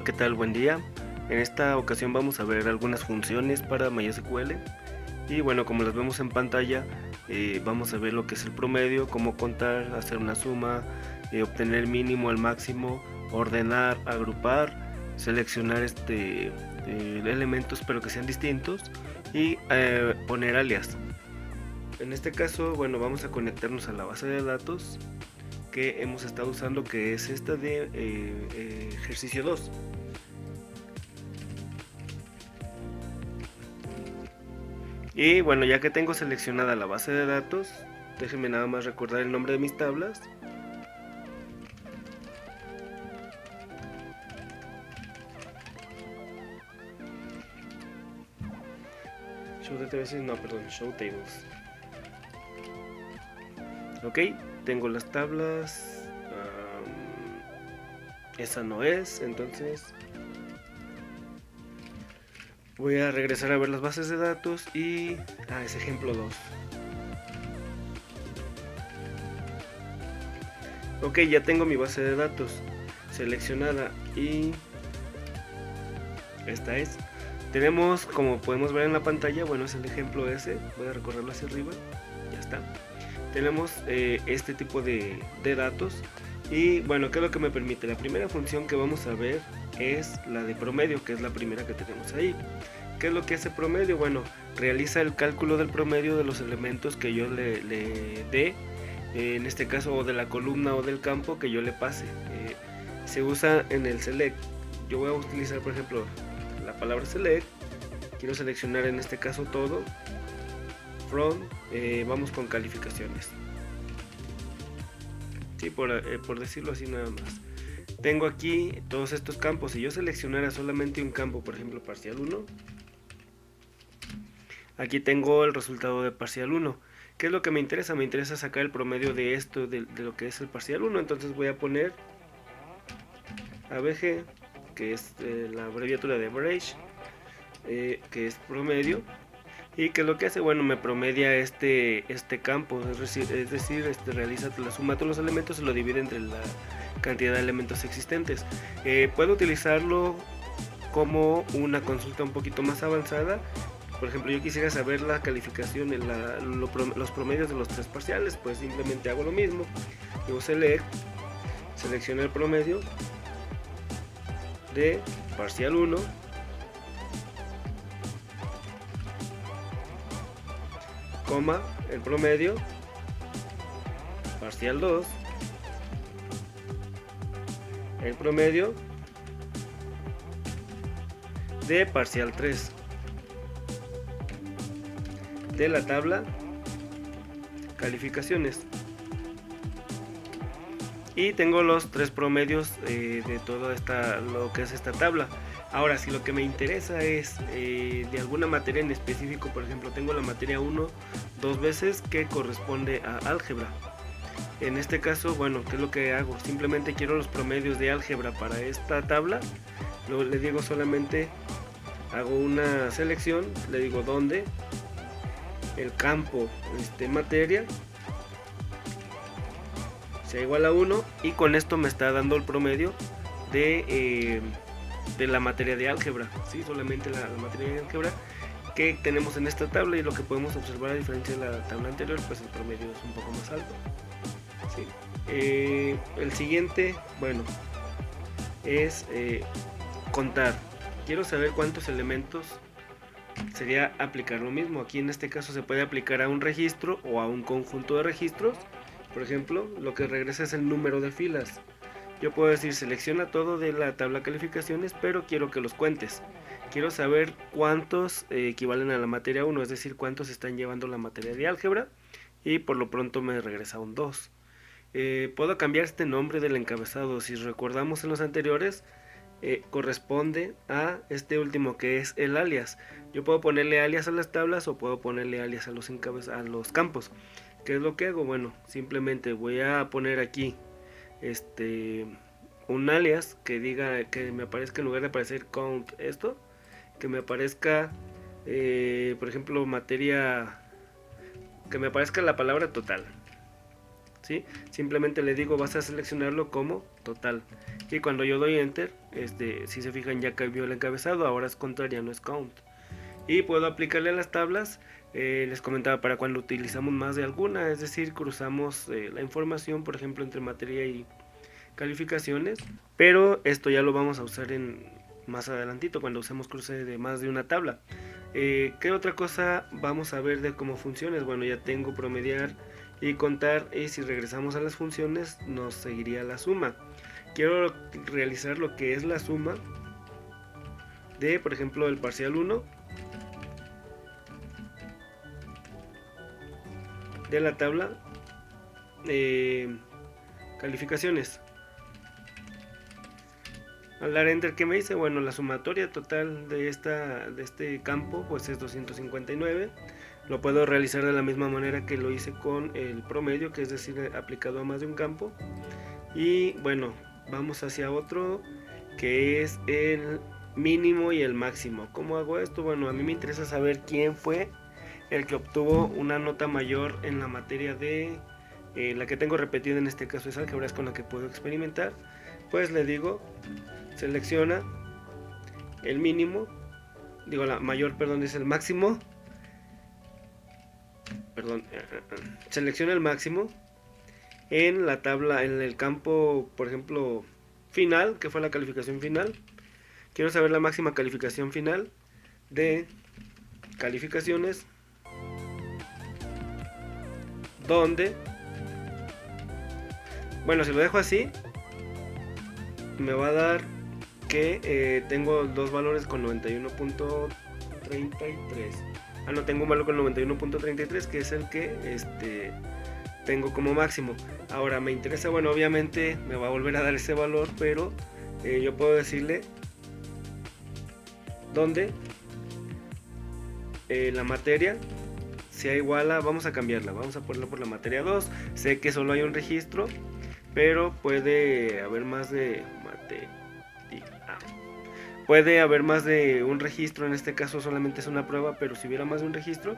Hola, ¿qué tal? Buen día. En esta ocasión vamos a ver algunas funciones para MySQL y bueno, como las vemos en pantalla, vamos a ver lo que es el promedio, cómo contar, hacer una suma, obtener el mínimo, el máximo, ordenar, agrupar, seleccionar elementos pero que sean distintos y poner alias. En este caso, bueno, vamos a conectarnos a la base de datos que hemos estado usando, que es esta de ejercicio 2. Y bueno, ya que tengo seleccionada la base de datos, déjenme nada más recordar el nombre de mis tablas. Show databases, no, perdón, show tables. Ok, tengo las tablas. Esa no es, entonces voy a regresar a ver las bases de datos y... es ejemplo 2. Ok, ya tengo mi base de datos seleccionada y esta es. Tenemos, como podemos ver en la pantalla, bueno, es el ejemplo ese. Voy a recorrerlo hacia arriba. Ya está. Tenemos este tipo de datos. Y bueno, ¿qué es lo que me permite? La primera función que vamos a ver es la de promedio, que es la primera que tenemos ahí. ¿Qué es lo que hace promedio? Bueno, realiza el cálculo del promedio de los elementos que yo le dé, en este caso, o de la columna o del campo que yo le pase. Se usa en el select. Yo voy a utilizar, por ejemplo, la palabra select. Quiero seleccionar en este caso todo. From, vamos con calificaciones. Sí, por decirlo así nada más. Tengo aquí todos estos campos. Si yo seleccionara solamente un campo, por ejemplo parcial 1, aquí tengo el resultado de parcial 1. ¿Qué es lo que me interesa? Me interesa sacar el promedio de esto, de lo que es el parcial 1. Entonces voy a poner ABG, que es la abreviatura de average, que es promedio. ¿Y qué es lo que hace? Bueno, me promedia este campo, es decir, realiza la suma de todos los elementos y lo divide entre la cantidad de elementos existentes. Puedo utilizarlo como una consulta un poquito más avanzada. Por ejemplo, yo quisiera saber la calificación, los promedios de los tres parciales, pues simplemente hago lo mismo. Digo select, selecciono el promedio de parcial 1, coma, el promedio parcial 2, el promedio de parcial 3 de la tabla calificaciones. Y tengo los tres promedios de toda lo que es esta tabla. Ahora, si lo que me interesa es de alguna materia en específico, por ejemplo, tengo la materia 1 dos veces que corresponde a álgebra. En este caso, bueno, ¿qué es lo que hago? Simplemente quiero los promedios de álgebra para esta tabla. Luego le digo solamente, hago una selección, le digo dónde, el campo materia sea igual a 1 y con esto me está dando el promedio de la materia de álgebra, ¿sí? Solamente la materia de álgebra que tenemos en esta tabla, y lo que podemos observar a diferencia de la tabla anterior, pues el promedio es un poco más alto, ¿sí? El siguiente, bueno, es contar. Quiero saber cuántos elementos. Sería aplicar lo mismo. Aquí en este caso se puede aplicar a un registro o a un conjunto de registros. Por ejemplo, lo que regresa es el número de filas. Yo puedo decir selecciona todo de la tabla calificaciones, pero quiero que los cuentes. Quiero saber cuántos equivalen a la materia 1, es decir, cuántos están llevando la materia de álgebra, y por lo pronto me regresa un 2. Puedo cambiar este nombre del encabezado. Si recordamos en los anteriores, corresponde a este último, que es el alias. Yo puedo ponerle alias a las tablas o puedo ponerle alias a los campos. ¿Qué es lo que hago? Bueno, simplemente voy a poner aquí un alias que diga, que me aparezca, en lugar de aparecer count esto, que me aparezca por ejemplo materia, que me aparezca la palabra total. ¿sí? Simplemente le digo vas a seleccionarlo como total, y cuando yo doy enter, si se fijan ya cambió el encabezado, ahora es contraria, no es count. Y puedo aplicarle a las tablas, les comentaba, para cuando utilizamos más de alguna, es decir, cruzamos la información, por ejemplo, entre materia y calificaciones, pero esto ya lo vamos a usar más adelantito, cuando usemos cruce de más de una tabla. ¿Qué otra cosa vamos a ver de cómo funciona? Bueno, ya tengo promediar y contar, y si regresamos a las funciones nos seguiría la suma. Quiero realizar lo que es la suma de, por ejemplo, el parcial 1 de la tabla calificaciones. Al dar enter, ¿qué me dice? Bueno, la sumatoria total de este campo pues es 259. Lo puedo realizar de la misma manera que lo hice con el promedio, que es decir, aplicado a más de un campo. Y bueno, vamos hacia otro, que es el mínimo y el máximo. ¿Cómo hago esto? Bueno, a mí me interesa saber quién fue el que obtuvo una nota mayor en la materia de la que tengo repetida, en este caso es álgebra, es con la que puedo experimentar. Pues le digo, selecciona el mínimo, digo la mayor, perdón, es el máximo, perdón, selecciona el máximo en la tabla, en el campo, por ejemplo, final, que fue la calificación final. Quiero saber la máxima calificación final de calificaciones, donde, bueno, si lo dejo así, me va a dar que tengo dos valores con 91.33. No, tengo un valor con 91.33, que es el que tengo como máximo. Ahora me interesa, bueno, obviamente me va a volver a dar ese valor, pero yo puedo decirle donde la materia sea igual a, vamos a cambiarla, vamos a ponerla por la materia 2. Sé que solo hay un registro, pero puede haber más de puede haber más de un registro. En este caso solamente es una prueba, pero si hubiera más de un registro,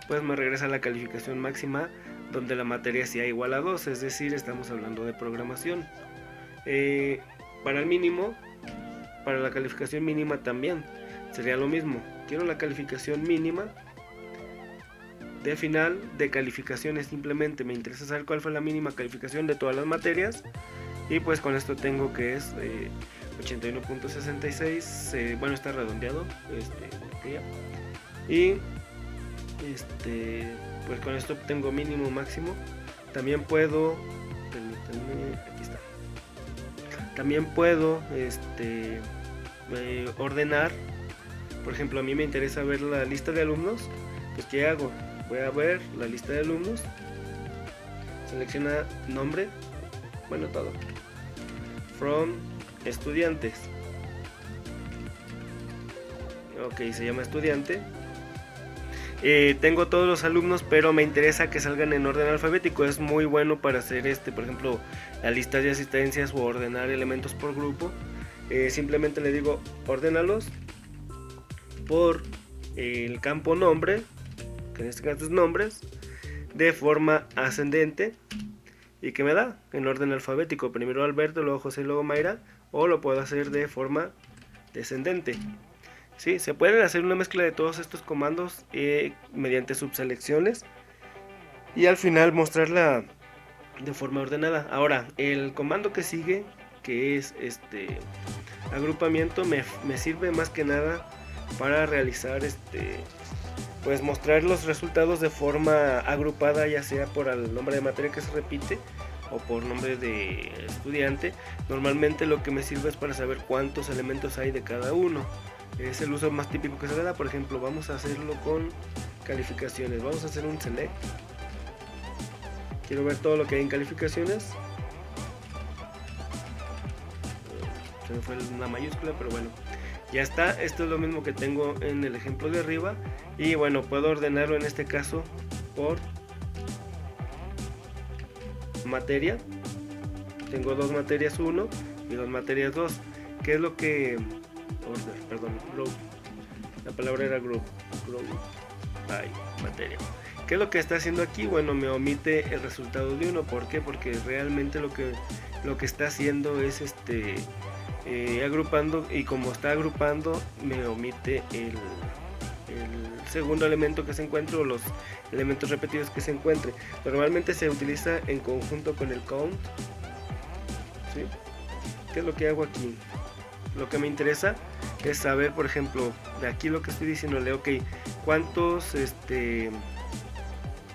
pues me regresa la calificación máxima donde la materia sea igual a 2, es decir, estamos hablando de programación. Para el mínimo, para la calificación mínima también sería lo mismo. Quiero la calificación mínima de final de calificaciones, simplemente me interesa saber cuál fue la mínima calificación de todas las materias, y pues con esto tengo que es 81.66, bueno, está redondeado, y pues con esto obtengo mínimo, máximo. También puedo, permítanme, aquí está, también puedo ordenar. Por ejemplo, a mí me interesa ver la lista de alumnos, pues ¿qué hago? Voy a ver la lista de alumnos, selecciona nombre, bueno, todo, from estudiantes, ok, se llama estudiante. Tengo todos los alumnos, pero me interesa que salgan en orden alfabético. Es muy bueno para hacer por ejemplo, la lista de asistencias o ordenar elementos por grupo. Simplemente le digo ordénalos por el campo nombre, que en este caso es nombres, de forma ascendente, y que me da en orden alfabético, primero Alberto, luego José, luego Mayra, o lo puedo hacer de forma descendente. Sí, se puede hacer una mezcla de todos estos comandos mediante subselecciones, y al final mostrarla de forma ordenada. Ahora, el comando que sigue, que es agrupamiento, me sirve más que nada para realizar pues mostrar los resultados de forma agrupada, ya sea por el nombre de materia que se repite o por nombre de estudiante. Normalmente lo que me sirve es para saber cuántos elementos hay de cada uno. Es el uso más típico que se le da. Por ejemplo, vamos a hacerlo con calificaciones. Vamos a hacer un select. Quiero ver todo lo que hay en calificaciones. Se me fue una mayúscula, pero bueno, ya está. Esto es lo mismo que tengo en el ejemplo de arriba. Y bueno, puedo ordenarlo en este caso por materia. Tengo dos materias 1 y dos materias 2. ¿Qué es lo que... group. La palabra era group. Ay, materia. ¿Qué es lo que está haciendo aquí? Bueno, me omite el resultado de 1. ¿Por qué? Porque realmente lo que está haciendo es agrupando, y como está agrupando me omite el segundo elemento que se encuentre, o los elementos repetidos que se encuentre. Normalmente se utiliza en conjunto con el count, ¿sí? ¿Qué es lo que hago aquí? Lo que me interesa es saber, por ejemplo, de aquí lo que estoy diciéndole, ok, cuántos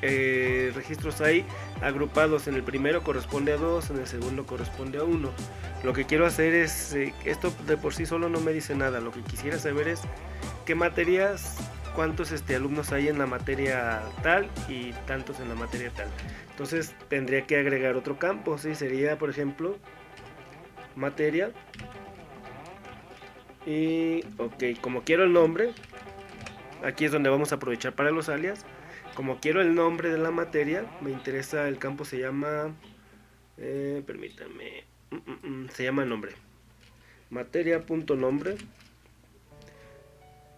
registros hay agrupados. En el primero corresponde a 2, en el segundo corresponde a 1. Lo que quiero hacer es, esto de por sí solo no me dice nada, lo que quisiera saber es qué materias, cuántos alumnos hay en la materia tal y tantos en la materia tal. Entonces tendría que agregar otro campo, ¿sí? Sería, por ejemplo, materia. Y ok, como quiero el nombre, aquí es donde vamos a aprovechar para los alias. Como quiero el nombre de la materia, me interesa, el campo se llama, permítanme, se llama nombre, materia.nombre.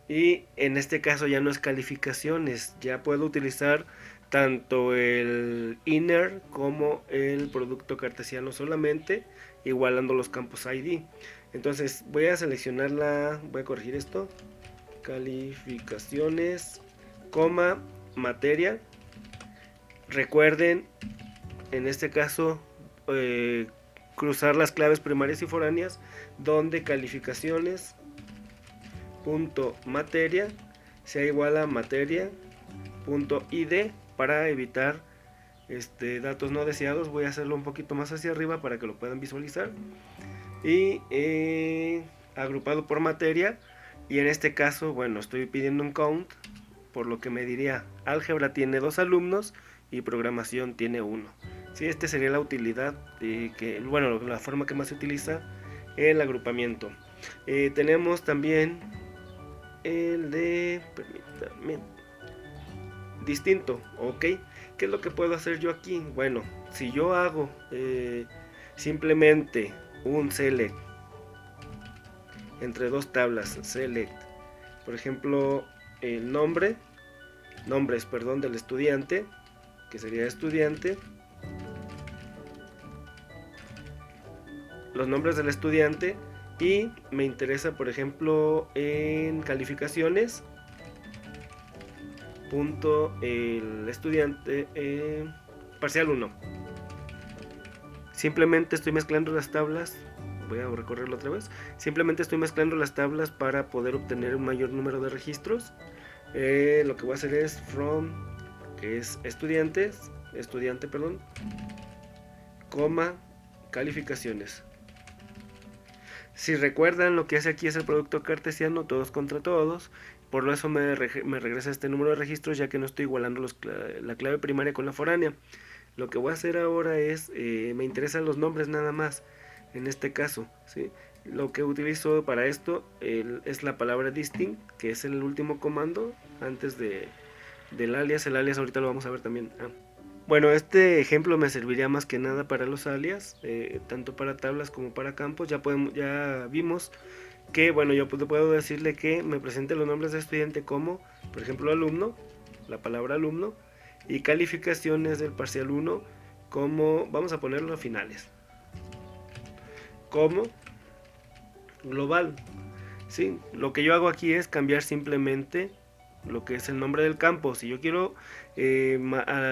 Y en este caso ya no es calificaciones, ya puedo utilizar tanto el inner como el producto cartesiano solamente, igualando los campos ID. Entonces voy a seleccionar voy a corregir esto, calificaciones, coma, materia. Recuerden, en este caso, cruzar las claves primarias y foráneas, donde calificaciones punto materia sea igual a materia punto id, para evitar datos no deseados. Voy a hacerlo un poquito más hacia arriba para que lo puedan visualizar. Y agrupado por materia, y en este caso, bueno, estoy pidiendo un count, por lo que me diría álgebra tiene 2 alumnos y programación tiene 1. Sí, esta sería la utilidad, bueno, la forma que más se utiliza el agrupamiento. Tenemos también el de, permítanme, distinto, ok. ¿Qué es lo que puedo hacer yo aquí? Bueno, si yo hago simplemente un select entre dos tablas, select, por ejemplo, el nombres, perdón, del estudiante, que sería estudiante, los nombres del estudiante, y me interesa, por ejemplo, en calificaciones, punto el estudiante, parcial 1. Simplemente estoy mezclando las tablas, voy a recorrerlo otra vez. Simplemente estoy mezclando las tablas para poder obtener un mayor número de registros. Lo que voy a hacer es from, que es estudiante, perdón, coma, calificaciones. Si recuerdan, lo que hace aquí es el producto cartesiano, todos contra todos. Por eso me regresa este número de registros, ya que no estoy igualando la clave primaria con la foránea. Lo que voy a hacer ahora es, me interesan los nombres nada más, en este caso, ¿sí? Lo que utilizo para esto es la palabra distinct, que es el último comando antes del alias. El alias ahorita lo vamos a ver también. Bueno, este ejemplo me serviría más que nada para los alias, tanto para tablas como para campos. Ya vimos que, bueno, yo puedo decirle que me presente los nombres de estudiante como, por ejemplo, alumno, la palabra alumno, y calificaciones del parcial 1 como, vamos a ponerlo a finales, como global. ¿Sí? Lo que yo hago aquí es cambiar simplemente lo que es el nombre del campo. Si yo quiero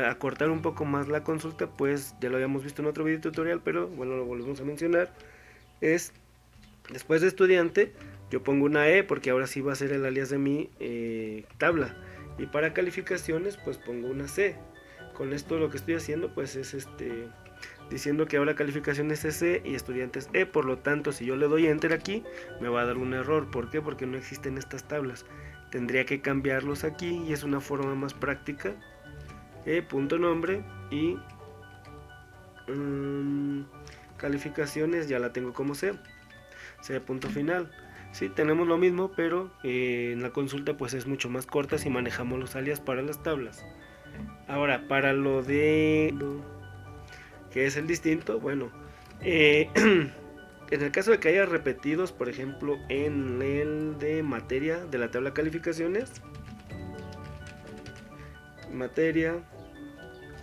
acortar un poco más la consulta, pues ya lo habíamos visto en otro video tutorial, pero bueno, lo volvemos a mencionar. Es después de estudiante, yo pongo una E, porque ahora sí va a ser el alias de mi tabla. Y para calificaciones, pues pongo una C. Con esto lo que estoy haciendo, pues es diciendo que ahora calificaciones es C y estudiantes E. Por lo tanto, si yo le doy enter aquí, me va a dar un error. ¿Por qué? Porque no existen estas tablas. Tendría que cambiarlos aquí, y es una forma más práctica. Punto nombre y calificaciones ya la tengo como C. C punto final. Sí, tenemos lo mismo, pero en la consulta pues es mucho más corta si manejamos los alias para las tablas. Ahora, para lo de que es el distinto, bueno, en el caso de que haya repetidos, por ejemplo, en el de materia de la tabla calificaciones, materia,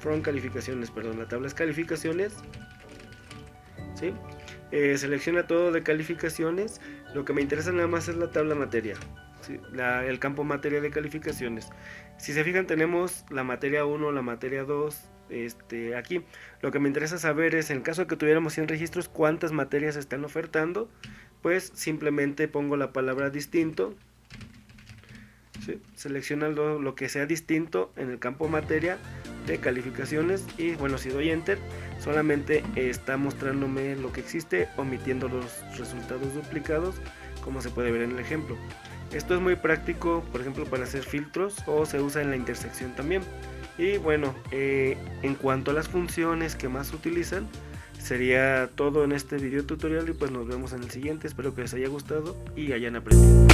from calificaciones, perdón, la tabla es calificaciones, ¿sí? Selecciona todo de calificaciones. Lo que me interesa nada más es la tabla materia, ¿sí? El campo materia de calificaciones. Si se fijan, tenemos la materia 1, la materia 2. Aquí lo que me interesa saber es, en caso de que tuviéramos 100 registros, cuántas materias están ofertando. Pues simplemente pongo la palabra distinto, ¿sí? Selecciona lo que sea distinto en el campo materia de calificaciones, y bueno, si doy enter solamente está mostrándome lo que existe, omitiendo los resultados duplicados, como se puede ver en el ejemplo. Esto es muy práctico, por ejemplo, para hacer filtros, o se usa en la intersección también. Y bueno, en cuanto a las funciones que más utilizan, sería todo en este video tutorial, y pues nos vemos en el siguiente. Espero que les haya gustado y hayan aprendido.